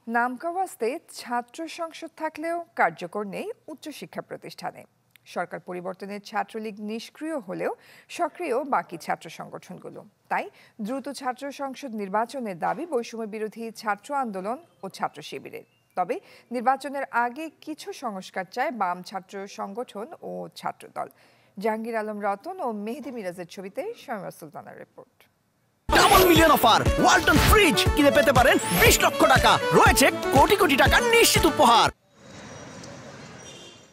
নামকাওয়াস্তে ছাত্র সংসদ থাকলেও কার্যকর নেই উচ্চশিক্ষা প্রতিষ্ঠানে। সরকার পরিবর্তনের ছাত্রলীগ নিষ্ক্রিয় হলেও সক্রিয় বাকি ছাত্র সংগঠনগুলো। তাই দ্রুত ছাত্র সংসদ নির্বাচনের দাবি বৈষম্য বিরোধী ছাত্র আন্দোলন ও ছাত্র শিবিরের। তবে নির্বাচনের আগে কিছু সংস্কার চায় বাম ছাত্র সংগঠন ও ছাত্রদল। জাহাঙ্গীর আলম রতন ও মেহেদি মিরাজের ছবিতে শামিমা সুলতানার report. Double million offer Walton fridge কিনে পেতে পারেন 20 লক্ষ টাকা, রয়েছে কোটি কোটি টাকার নিশ্চিত উপহার।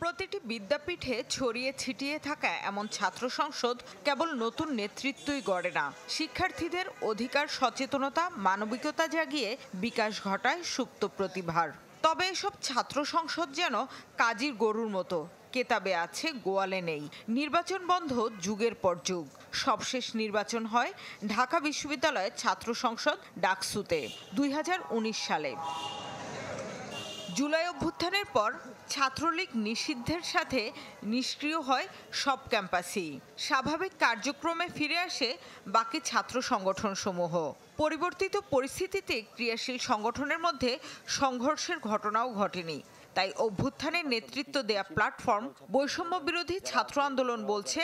প্রতিটি বিদ্যাপীঠে ছড়িয়ে ছিটিয়ে থাকা এমন ছাত্র সংসদ কেবল নতুন নেতৃত্বই গড়ে না, শিক্ষার্থীদের অধিকার সচেতনতা, মানবিকতা জাগিয়ে বিকাশ ঘটায় সুপ্ত প্রতিভার। তবে এসব ছাত্র সংসদ যেন কাজীর গরুর মতো, কেতাবে আছে গোয়ালে নেই। নির্বাচন বন্ধ যুগের পর যুগ। সবশেষ নির্বাচন হয় ঢাকা বিশ্ববিদ্যালয়ের ছাত্র সংসদ ডাকসুতে 2019 সালে। জুলাই অভ্যুত্থানের পর ছাত্রলীগ নিষিদ্ধের সাথে নিষ্ক্রিয় হয় সব ক্যাম্পাসই। স্বাভাবিক কার্যক্রমে ফিরে আসে বাকি ছাত্র সংগঠনসমূহ। পরিবর্তিত পরিস্থিতিতে ক্রিয়াশীল সংগঠনের মধ্যে সংঘর্ষের ঘটনাও ঘটেনি। তাই অভ্যুত্থানের নেতৃত্ব দেয়া প্ল্যাটফর্ম বৈষম্য বিরোধী ছাত্র আন্দোলন বলছে,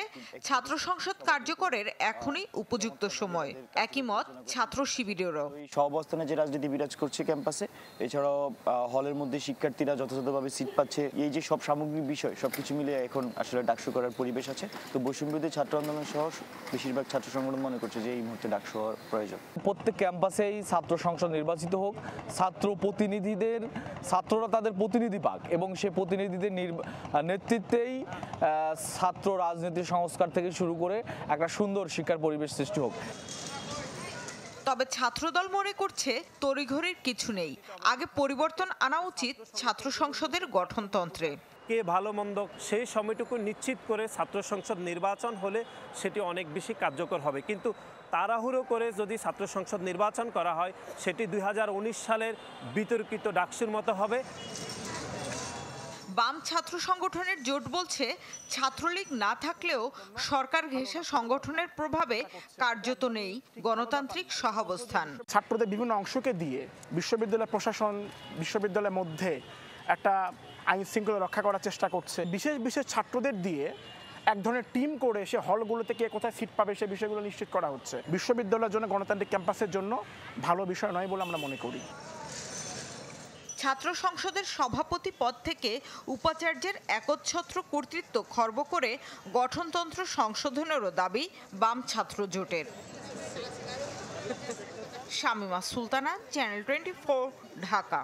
ছাত্র সংসদ কার্যকরের এখনই উপযুক্ত সময়। একই মত ছাত্র শিবিরেরও। সহাবস্থানে যে রাজনীতি বিরাজ করছে ক্যাম্পাসে, এছাড়াও হলের মধ্যে শিক্ষার্থীরা যথাযথভাবে সিট পাচ্ছে, এই যে সব সামগ্রিক বিষয় সবকিছু মিলে এখন আসলে ডাকসু করার পরিবেশ আছে। তো বৈষম্য বিরোধী ছাত্র আন্দোলন সহ বেশিরভাগ ছাত্র সংগঠন মনে করছে যে এই মুহূর্তে ডাকসু হওয়ার প্রয়োজন। প্রত্যেক ক্যাম্পাসেই ছাত্র সংসদ নির্বাচিত হোক, ছাত্ররা তাদের প্রতিনিধি পাক এবং সে প্রতিনিধিদের নেতৃত্বেই ছাত্র রাজনীতির সংস্কার থেকে শুরু করে একটা সুন্দর শিক্ষার পরিবেশ সৃষ্টি হোক। তবে ছাত্রদল মনে করছে তড়িঘড়ির কিছু নেই, আগে পরিবর্তন আনা উচিত ছাত্র সংসদের গঠনতন্ত্রে। কে ভালো মন্দ সেই সময়টুকু নিশ্চিত করে ছাত্র সংসদ নির্বাচন হলে সেটি অনেক বেশি কার্যকর হবে। কিন্তু তাড়াহুড়ো করে যদি ছাত্র সংসদ নির্বাচন করা হয় সেটি 2019 সালের বিতর্কিত ডাকসুর মতো হবে। বাম ছাত্র সংগঠনের জোট বলছে, ছাত্রলীগ না থাকলেও সরকার ঘেঁষা সংগঠনের প্রভাবে কার্যত নেই গণতান্ত্রিক সহাবস্থান। ছাত্রদের বিভিন্ন অংশকে দিয়ে বিশ্ববিদ্যালয় প্রশাসন বিশ্ববিদ্যালয়ের মধ্যে একটা আইন শৃঙ্খলা রক্ষা করার চেষ্টা করছে। বিশেষ বিশেষ ছাত্রদের দিয়ে এক ধরনের টিম করে সে হলগুলোতে কে কোথায় সিট পাবে সে বিষয়গুলো নিশ্চিত করা হচ্ছে। বিশ্ববিদ্যালয়ের জন্য, গণতান্ত্রিক ক্যাম্পাসের জন্য ভালো বিষয় নয় বলে আমরা মনে করি। ছাত্র সংসদের সভাপতি পদ থেকে উপাচার্যের একচ্ছত্র কর্তৃত্ব খর্ব করে গঠনতন্ত্র সংশোধনেরও দাবি বাম ছাত্র জোটের। শামিমা সুলতানা, চ্যানেল 24, ঢাকা।